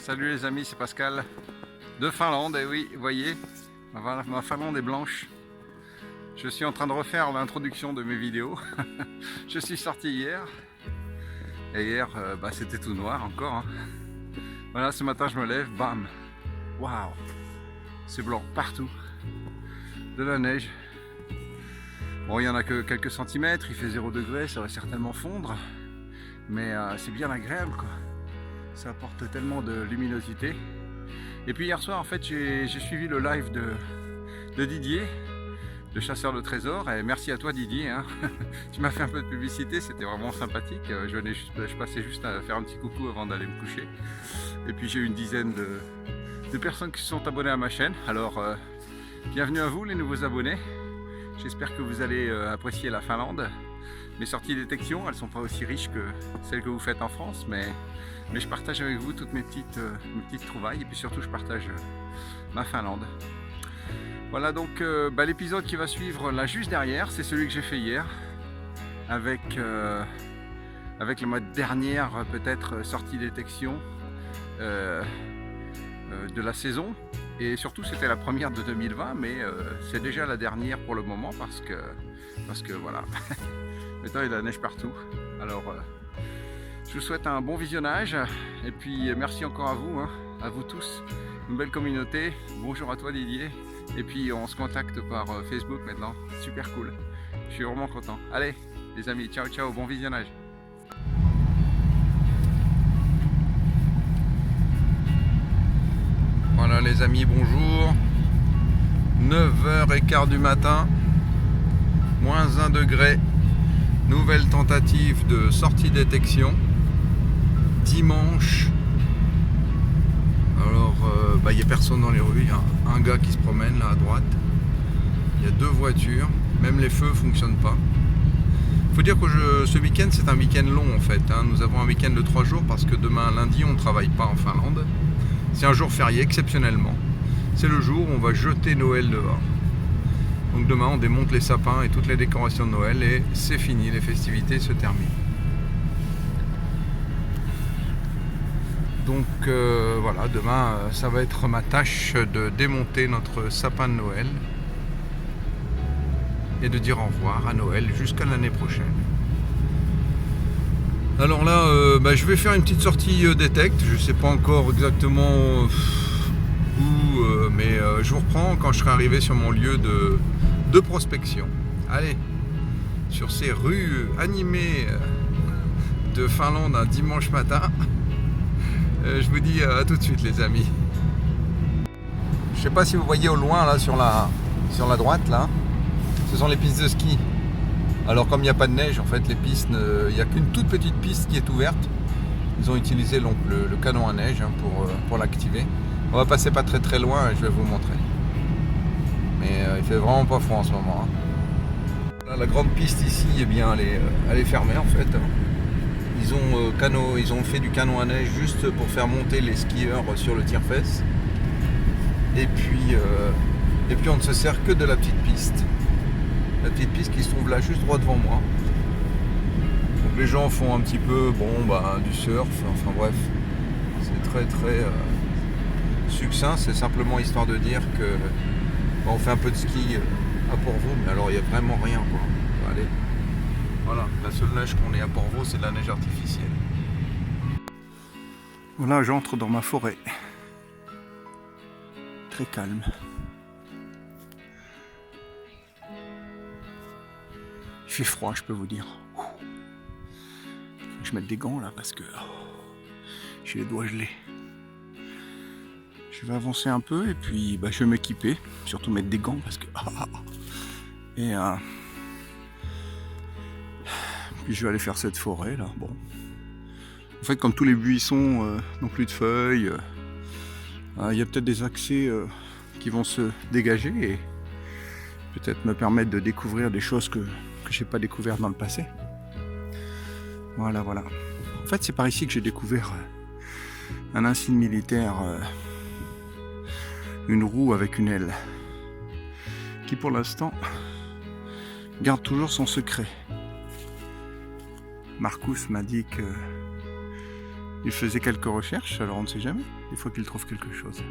Salut les amis, c'est Pascal de Finlande, et oui, vous voyez, ma Finlande est blanche. Je suis en train de refaire l'introduction de mes vidéos. Je suis sorti hier, et hier c'était tout noir encore. Hein. Voilà, ce matin je me lève, bam, waouh, c'est blanc partout, de la neige. Bon, il n'y en a que quelques centimètres, il fait 0 degré, ça va certainement fondre, mais c'est bien agréable quoi. Ça apporte tellement de luminosité. Et puis hier soir en fait j'ai suivi le live de Didier, le chasseur de trésors, et merci à toi Didier, hein. Tu m'as fait un peu de publicité, c'était vraiment sympathique. Je passais juste à faire un petit coucou avant d'aller me coucher. Et puis j'ai eu une dizaine de personnes qui se sont abonnées à ma chaîne. Alors bienvenue à vous les nouveaux abonnés. J'espère que vous allez apprécier la Finlande. Mes sorties détection, elles ne sont pas aussi riches que celles que vous faites en France, mais je partage avec vous toutes mes petites trouvailles, et puis surtout je partage ma Finlande. Voilà donc l'épisode qui va suivre là juste derrière, c'est celui que j'ai fait hier, avec ma dernière peut-être sortie détection de la saison. Et surtout c'était la première de 2020, mais c'est déjà la dernière pour le moment parce que voilà. Maintenant il y a de la neige partout. Alors je vous souhaite un bon visionnage, et puis merci encore à vous, hein, à vous tous, une belle communauté. Bonjour à toi Didier, et puis on se contacte par Facebook maintenant, super cool, je suis vraiment content. Allez les amis, ciao ciao, bon visionnage. Voilà les amis, bonjour. 9h15 du matin, moins 1 degré. Nouvelle tentative de sortie détection. Dimanche. Alors, il n'y a personne dans les rues. Il y a un gars qui se promène là à droite. Il y a 2 voitures. Même les feux ne fonctionnent pas. Il faut dire que ce week-end, c'est un week-end long en fait. Hein. Nous avons un week-end de 3 jours parce que demain, lundi, on ne travaille pas en Finlande. C'est un jour férié exceptionnellement. C'est le jour où on va jeter Noël dehors. Donc demain on démonte les sapins et toutes les décorations de Noël, et c'est fini, les festivités se terminent. Donc voilà, demain ça va être ma tâche de démonter notre sapin de Noël et de dire au revoir à Noël jusqu'à l'année prochaine. Alors là, je vais faire une petite sortie détect, je ne sais pas encore exactement où, mais je vous reprends quand je serai arrivé sur mon lieu de prospection. Allez, sur ces rues animées de Finlande un dimanche matin, je vous dis à tout de suite les amis. Je sais pas si vous voyez au loin là sur la droite là, ce sont les pistes de ski. Alors comme il n'y a pas de neige en fait, les pistes, il n'y a qu'une toute petite piste qui est ouverte. Ils ont utilisé donc le canon à neige hein, pour l'activer. On va passer pas très loin et je vais vous montrer. Mais il fait vraiment pas froid en ce moment. Hein. Là, la grande piste ici, eh bien, elle est fermée en fait. Ils ont fait du canon à neige juste pour faire monter les skieurs sur le tire-fesse. Et puis on ne se sert que de la petite piste. La petite piste qui se trouve là juste droit devant moi. Donc les gens font un petit peu du surf, enfin bref. C'est très succinct, c'est simplement histoire de dire que on fait un peu de ski à Porvoo, mais alors il n'y a vraiment rien quoi. Allez. Voilà, la seule neige qu'on ait à Porvoo, c'est de la neige artificielle. Voilà, j'entre dans ma forêt. Très calme. Il fait froid, je peux vous dire. Je vais mettre des gants là parce que j'ai les doigts gelés. Je vais avancer un peu et puis je vais m'équiper, surtout mettre des gants parce que puis je vais aller faire cette forêt là. Bon, en fait comme tous les buissons n'ont plus de feuilles, il y a peut-être des accès qui vont se dégager et peut-être me permettre de découvrir des choses que je n'ai pas découvertes dans le passé. Voilà. En fait c'est par ici que j'ai découvert un insigne militaire. Une roue avec une aile qui pour l'instant garde toujours son secret. Marcus m'a dit Il faisait quelques recherches, alors on ne sait jamais. Des fois qu'il trouve quelque chose.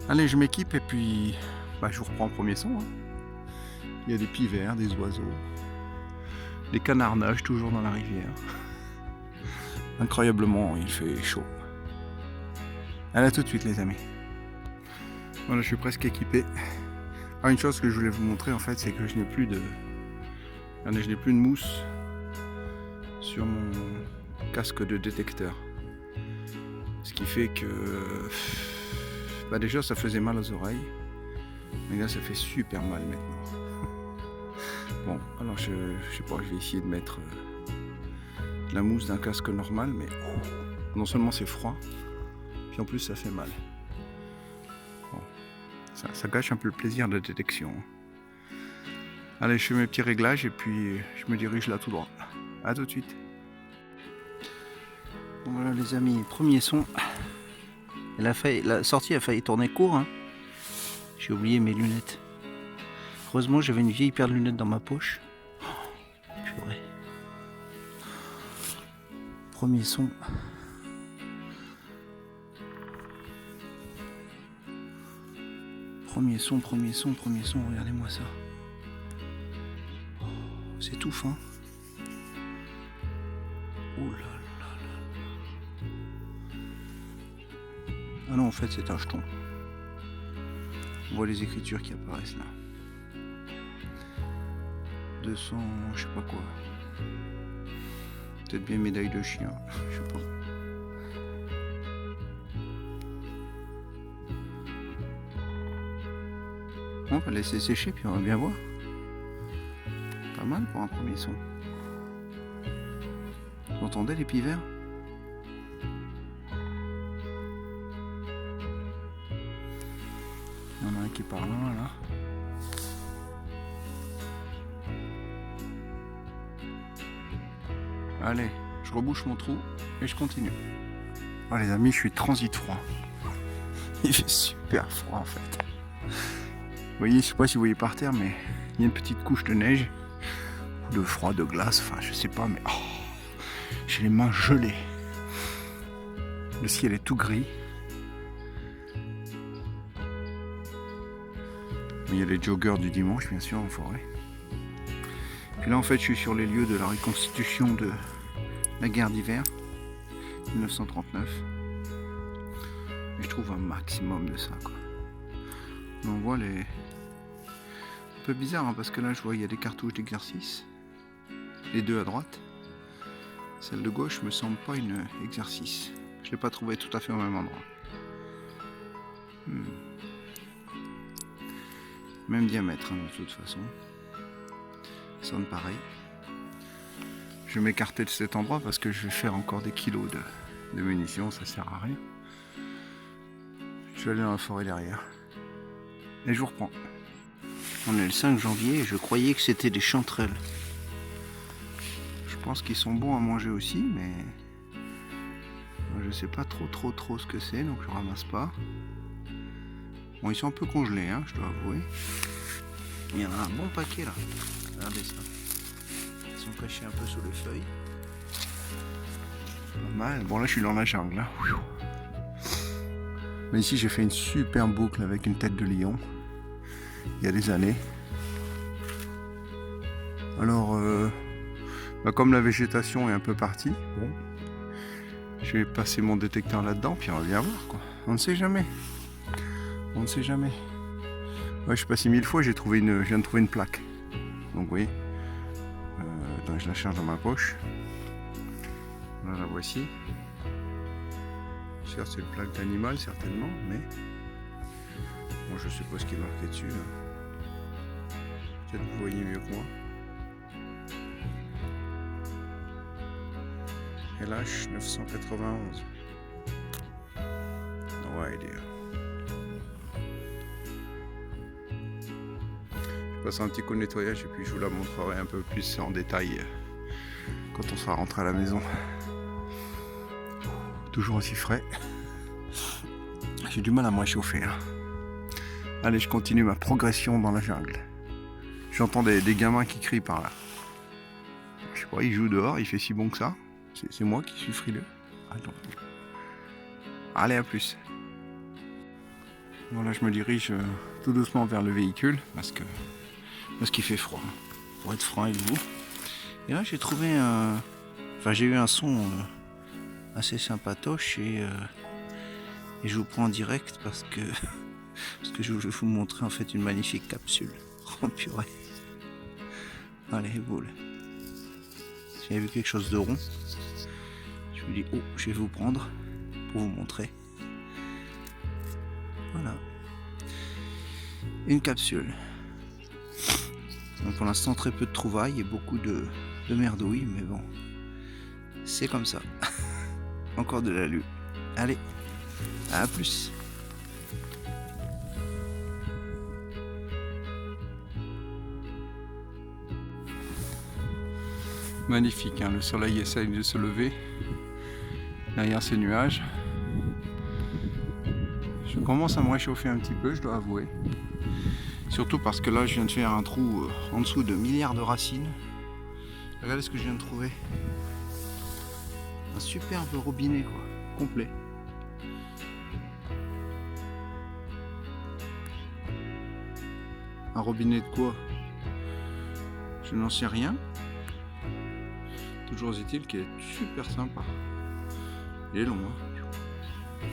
Allez, je m'équipe et puis je vous reprends au premier son. Hein. Il y a des pivers, des oiseaux. Les canards nagent toujours dans la rivière. Incroyablement, il fait chaud. Allez, à tout de suite les amis. Voilà, je suis presque équipé. Ah, une chose que je voulais vous montrer en fait, c'est que je n'ai plus de... Regardez, je n'ai plus de mousse sur mon casque de détecteur. Ce qui fait que... déjà ça faisait mal aux oreilles. Mais là ça fait super mal maintenant. Bon, alors je sais pas, je vais essayer de mettre de la mousse d'un casque normal, mais non seulement c'est froid, puis en plus ça fait mal. Bon, ça gâche un peu le plaisir de la détection. Allez, je fais mes petits réglages et puis je me dirige là tout droit. A tout de suite. Bon, voilà les amis, premier son. La sortie a failli tourner court. Hein. J'ai oublié mes lunettes. Heureusement, j'avais une vieille paire de lunettes dans ma poche. Purée. Premier son. Premier son, regardez-moi ça. C'est tout fin. Oh là là là. Ah non, en fait, c'est un jeton. On voit les écritures qui apparaissent là. 200, je sais pas quoi. Peut-être bien médaille de chien, je sais pas. On va laisser sécher puis on va bien voir. Pas mal pour un premier son. Vous entendez les pivers? Il y en a un qui parle là. Allez, je rebouche mon trou et je continue. Oh les amis, je suis transit froid. Il fait super froid en fait. Vous voyez, je sais pas si vous voyez par terre, mais il y a une petite couche de neige, ou de froid, de glace, enfin je sais pas, mais j'ai les mains gelées. Le ciel est tout gris. Mais il y a les joggers du dimanche, bien sûr, en forêt. Puis là, en fait, je suis sur les lieux de la reconstitution de la guerre d'hiver, 1939. Et je trouve un maximum de ça, quoi. Mais on voit les... Un peu bizarre, hein, parce que là, je vois, il y a des cartouches d'exercice. Les deux à droite. Celle de gauche me semble pas une exercice. Je l'ai pas trouvé tout à fait au même endroit. Même diamètre, hein, de toute façon. Ça sonne pareil. Je vais m'écarter de cet endroit parce que je vais faire encore des kilos de munitions, ça sert à rien. Je vais aller dans la forêt derrière. Et je vous reprends. On est le 5 janvier et je croyais que c'était des chanterelles. Je pense qu'ils sont bons à manger aussi, mais je sais pas trop ce que c'est, donc je ramasse pas. Bon, ils sont un peu congelés, hein, je dois avouer. Il y en a un bon paquet là. Regardez ça. Ils sont cachés un peu sous les feuilles. Pas mal. Bon, là je suis dans la jungle. Là. Mais ici j'ai fait une super boucle avec une tête de lion. Il y a des années. Alors, comme la végétation est un peu partie, bon, je vais passer mon détecteur là-dedans, puis on va bien voir, quoi. On ne sait jamais. On ne sait jamais. Ouais, je suis passé 1000 fois, je viens de trouver une plaque. Donc oui. Attends, je la cherche dans ma poche. Voilà, la voici. Certes, c'est une plaque d'animal, certainement, mais moi je sais pas ce qui est marqué dessus. Peut-être vous voyez mieux que moi. LH 991. No idea. Je passe un petit coup de nettoyage et puis je vous la montrerai un peu plus en détail quand on sera rentré à la maison. Toujours aussi frais. J'ai du mal à me réchauffer. Hein. Allez, je continue ma progression dans la jungle. J'entends des gamins qui crient par là. Je sais pas, ils jouent dehors, il fait si bon que ça. C'est moi qui suis frileux. Allez, à plus. Voilà, je me dirige tout doucement vers le véhicule parce qu'il fait froid, pour être franc avec vous. Et là, j'ai trouvé j'ai eu un son assez sympatoche et je vous prends en direct parce que je vais vous montrer en fait une magnifique capsule. Oh purée. Allez, boule. J'avais vu quelque chose de rond. Je me dis, oh, je vais vous prendre pour vous montrer. Voilà. Une capsule. Donc pour l'instant, très peu de trouvailles et beaucoup de merdouilles, mais bon, c'est comme ça. Encore de l'alu. Allez, à plus. Magnifique, hein, le soleil essaye de se lever derrière ces nuages. Je commence à me réchauffer un petit peu, je dois avouer. Surtout parce que là, je viens de faire un trou en dessous de milliards de racines. Regardez ce que je viens de trouver. Un superbe robinet, quoi, complet. Un robinet de quoi? Je n'en sais rien. Toujours est-il qu'il est super sympa. Il est long, hein. Je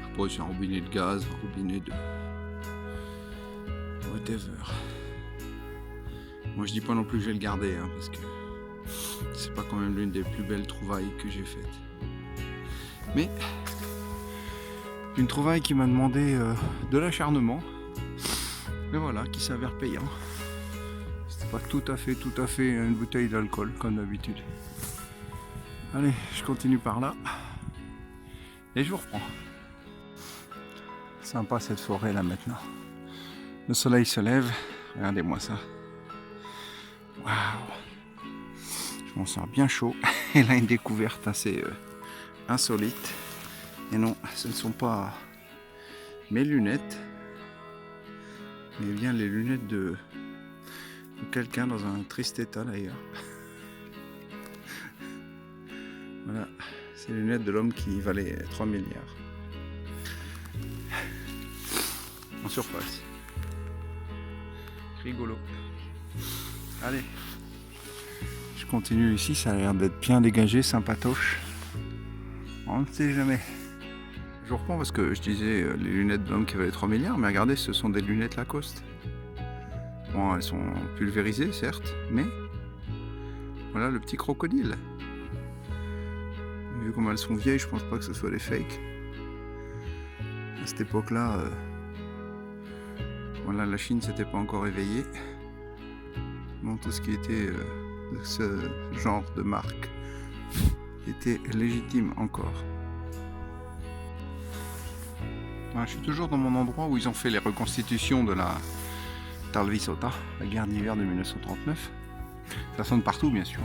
sais pas si c'est un robinet de gaz, un robinet de... whatever. Moi je dis pas non plus que je vais le garder, hein, parce que c'est pas quand même l'une des plus belles trouvailles que j'ai faites. Mais une trouvaille qui m'a demandé de l'acharnement. Mais voilà, qui s'avère payant. C'était pas tout à fait une bouteille d'alcool comme d'habitude. Allez, je continue par là. Et je vous reprends. Sympa cette forêt là maintenant. Le soleil se lève. Regardez-moi ça. Waouh. Je m'en sors bien chaud. Et là une découverte assez insolite. Et non, ce ne sont pas mes lunettes. Mais bien les lunettes de quelqu'un dans un triste état d'ailleurs. Voilà, c'est les lunettes de l'homme qui valait 3 milliards. En surface. Rigolo. Allez. Je continue ici, ça a l'air d'être bien dégagé, sympatoche. On ne sait jamais. Je reprends parce que je disais les lunettes de l'homme qui valait 3 milliards, mais regardez, ce sont des lunettes Lacoste. Bon, elles sont pulvérisées, certes, mais voilà le petit crocodile. Vu comme elles sont vieilles, je pense pas que ce soit des fakes. À cette époque-là, voilà, la Chine s'était pas encore éveillée. Bon, tout ce qui était de ce genre de marque était légitime encore. Voilà, je suis toujours dans mon endroit où ils ont fait les reconstitutions de la Talvisota, la guerre d'hiver de 1939. Ça sonne partout, bien sûr.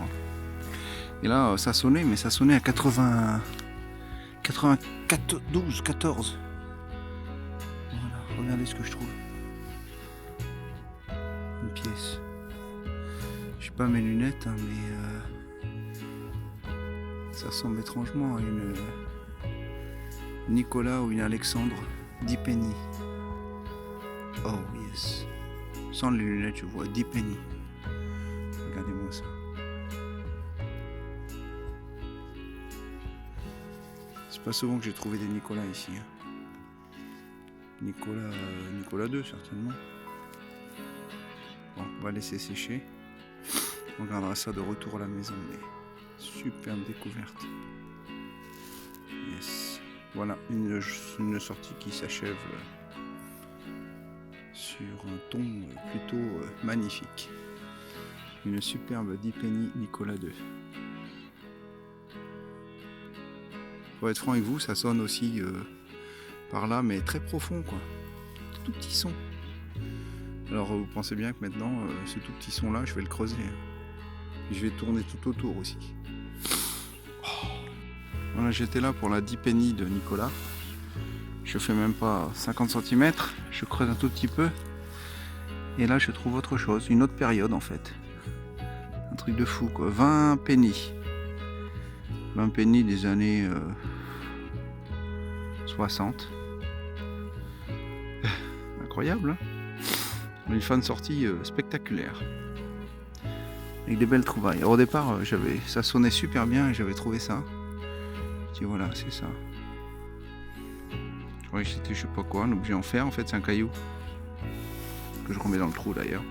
Et là, ça sonnait, mais ça sonnait à 92, 14. Voilà, regardez ce que je trouve. Une pièce. Je sais pas mes lunettes, hein, mais ça ressemble étrangement à une Nicolas ou une Alexandre Dipeny. Oh yes. Sans les lunettes, je vois Dipeny. Regardez-moi ça. C'est pas souvent que j'ai trouvé des Nicolas ici. Hein. Nicolas 2 certainement. Bon, on va laisser sécher. On regardera ça de retour à la maison, mais superbe découverte. Yes. Voilà, une sortie qui s'achève sur un ton plutôt magnifique. Une superbe Dipeny Nicolas 2. Pour être franc avec vous, ça sonne aussi par là, mais très profond, quoi. Tout petit son. Alors vous pensez bien que maintenant, ce tout petit son là, je vais le creuser. Et je vais tourner tout autour aussi. Oh. Voilà, j'étais là pour la Dipeny de Nicolas. Je fais même pas 50 cm, je creuse un tout petit peu. Et là je trouve autre chose, une autre période en fait. Un truc de fou quoi, 20 pennies. 20 penny des années 60. Incroyable, hein. Une fin de sortie spectaculaire. Avec des belles trouvailles. Alors, au départ, ça sonnait super bien et j'avais trouvé ça. Je dis voilà, c'est ça. Je croyais que c'était je sais pas quoi, un objet en fer. En fait, c'est un caillou que je remets dans le trou d'ailleurs.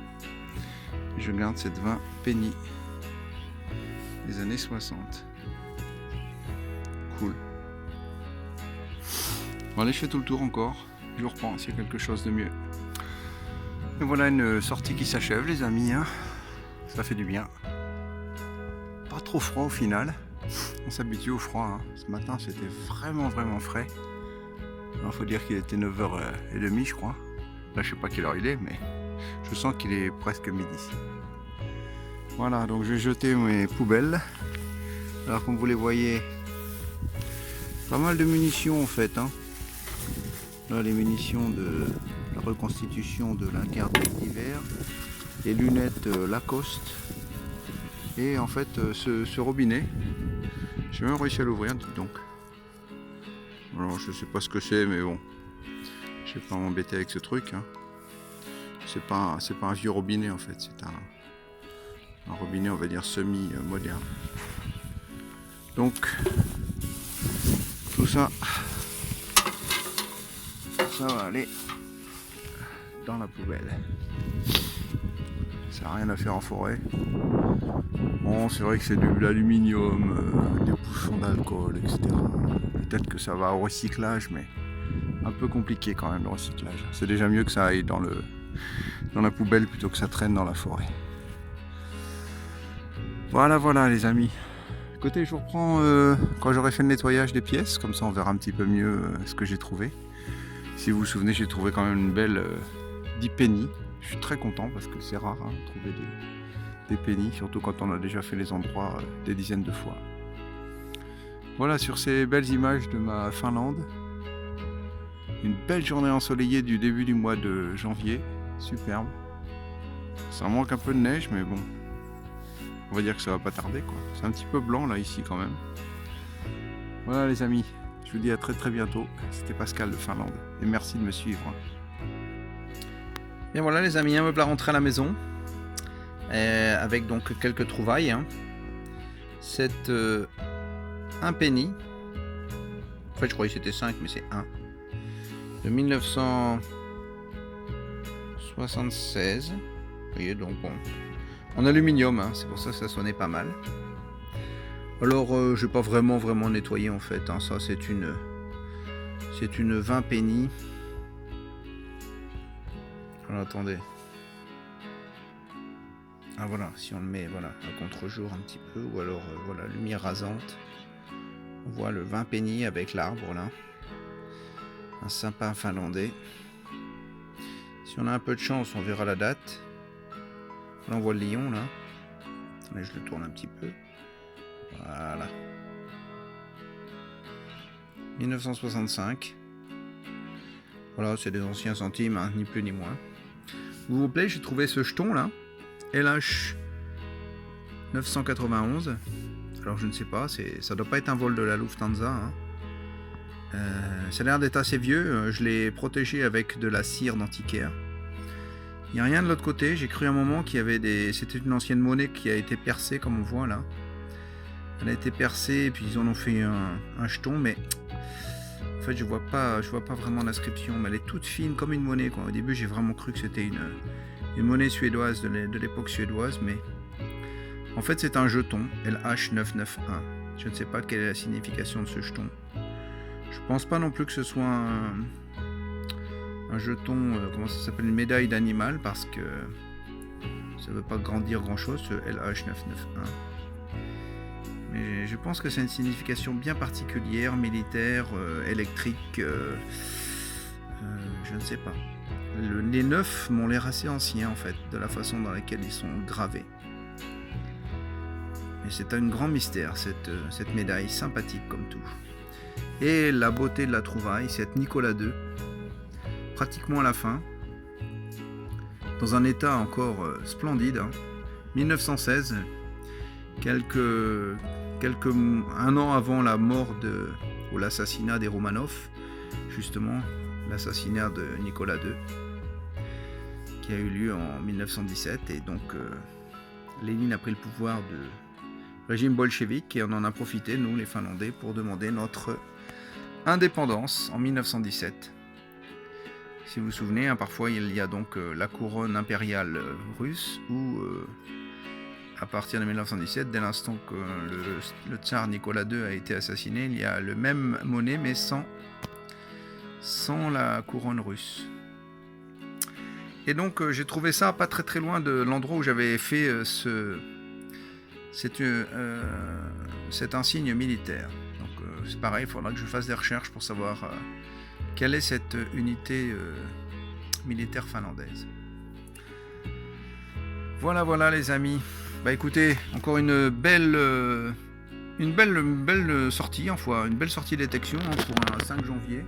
Et je garde cette 20 penny des années 60. Cool. Bon, allez, je fais tout le tour encore. Je vous reprends s'il y a quelque chose de mieux. Et voilà une sortie qui s'achève, les amis, hein. Ça fait du bien. Pas trop froid au final. On s'habitue au froid, hein. Ce matin c'était vraiment frais. Il faut dire qu'il était 9h30 je crois. Là je sais pas quelle heure il est, mais je sens qu'il est presque midi. Voilà, donc je vais jeter mes poubelles. Alors comme vous les voyez, pas mal de munitions en fait, hein. Là les munitions de la reconstitution de la carte d'hiver. Les lunettes Lacoste et en fait ce robinet, j'ai même réussi à l'ouvrir, dites donc. Alors je sais pas ce que c'est, mais bon, je vais pas m'embêter avec ce truc, hein. C'est pas un vieux robinet en fait, c'est un robinet on va dire semi-moderne. Donc tout ça va aller dans la poubelle. Ça n'a rien à faire en forêt. Bon, c'est vrai que c'est de l'aluminium, des bouchons d'alcool, etc. Peut-être que ça va au recyclage, mais un peu compliqué quand même le recyclage. C'est déjà mieux que ça aille dans la poubelle plutôt que ça traîne dans la forêt. Voilà les amis. Écoutez, je vous reprends quand j'aurai fait le nettoyage des pièces, comme ça on verra un petit peu mieux ce que j'ai trouvé. Si vous vous souvenez, j'ai trouvé quand même une belle 10 penny. Je suis très content parce que c'est rare hein, de trouver des pennies, surtout quand on a déjà fait les endroits des dizaines de fois. Voilà, sur ces belles images de ma Finlande, une belle journée ensoleillée du début du mois de janvier, superbe. Ça manque un peu de neige, mais bon, on va dire que ça va pas tarder quoi. C'est un petit peu blanc là ici quand même. Voilà les amis, je vous dis à très bientôt. C'était Pascal de Finlande et merci de me suivre. Et voilà les amis, me voilà rentré à la maison avec donc quelques trouvailles. Hein. C'est un penny. En fait je croyais que c'était 5 mais c'est 1. De 1976. Vous voyez donc bon. En aluminium, hein, c'est pour ça que ça sonnait pas mal. Alors je vais pas vraiment nettoyer en fait. Hein. Ça c'est une 20 penny. Alors attendez. Ah voilà, si on le met voilà, à contre-jour un petit peu, ou alors voilà, lumière rasante. On voit le 20 penny avec l'arbre là. Un sympa finlandais. Si on a un peu de chance, on verra la date. Là on voit le lion là. Attendez, je le tourne un petit peu. Voilà. 1965. Voilà, c'est des anciens centimes, hein, ni plus ni moins. Vous vous plaît, j'ai trouvé ce jeton là, LH 991. Alors je ne sais pas, ça doit pas être un vol de la Lufthansa. Hein. Ça a l'air d'être assez vieux. Je l'ai protégé avec de la cire d'antiquaire. Il n'y a rien de l'autre côté. J'ai cru à un moment qu'il y avait c'était une ancienne monnaie qui a été percée, comme on voit là. Elle a été percée et puis ils en ont fait un jeton, mais en fait je vois pas vraiment l'inscription, mais elle est toute fine comme une monnaie quoi. Au début j'ai vraiment cru que c'était une monnaie suédoise de l'époque suédoise, mais en fait c'est un jeton LH991. Je ne sais pas quelle est la signification de ce jeton. Je pense pas non plus que ce soit un jeton, comment ça s'appelle, une médaille d'animal, parce que ça veut pas grandir grand chose ce LH991. Mais je pense que c'est une signification bien particulière, militaire, électrique, je ne sais pas. Les 9 m'ont l'air assez anciens en fait, de la façon dans laquelle ils sont gravés. Mais c'est un grand mystère cette médaille, sympathique comme tout. Et la beauté de la trouvaille, c'est Nicolas II, pratiquement à la fin, dans un état encore splendide, hein. 1916, quelques un an avant la mort ou l'assassinat des Romanov, justement l'assassinat de Nicolas II, qui a eu lieu en 1917, et donc Lénine a pris le pouvoir du régime bolchevique, et on en a profité, nous les Finlandais, pour demander notre indépendance en 1917. Si vous vous souvenez, hein, parfois il y a donc la couronne impériale russe, où à partir de 1917, dès l'instant que le tsar Nicolas II a été assassiné, il y a le même monnaie, mais sans la couronne russe. Et donc j'ai trouvé ça pas très loin de l'endroit où j'avais fait cet insigne militaire. Donc c'est pareil, il faudra que je fasse des recherches pour savoir quelle est cette unité militaire finlandaise. Voilà les amis. Bah écoutez, encore une belle sortie, enfin une belle sortie détection pour un 5 janvier.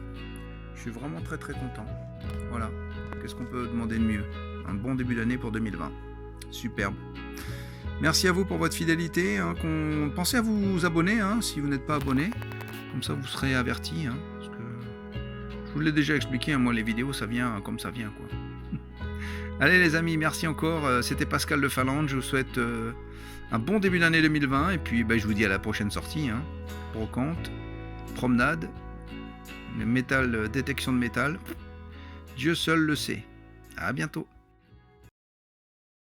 Je suis vraiment très content. Voilà, qu'est-ce qu'on peut demander de mieux? Un bon début d'année pour 2020. Superbe. Merci à vous pour votre fidélité. Hein, pensez à vous abonner hein, si vous n'êtes pas abonné. Comme ça vous serez avertis. Hein, parce que je vous l'ai déjà expliqué, hein, moi les vidéos ça vient comme ça vient quoi. Allez les amis, merci encore. C'était Pascal de Finlande. Je vous souhaite un bon début d'année 2020. Et puis je vous dis à la prochaine sortie. Hein. Brocante, promenade, détection de métal. Dieu seul le sait. À bientôt.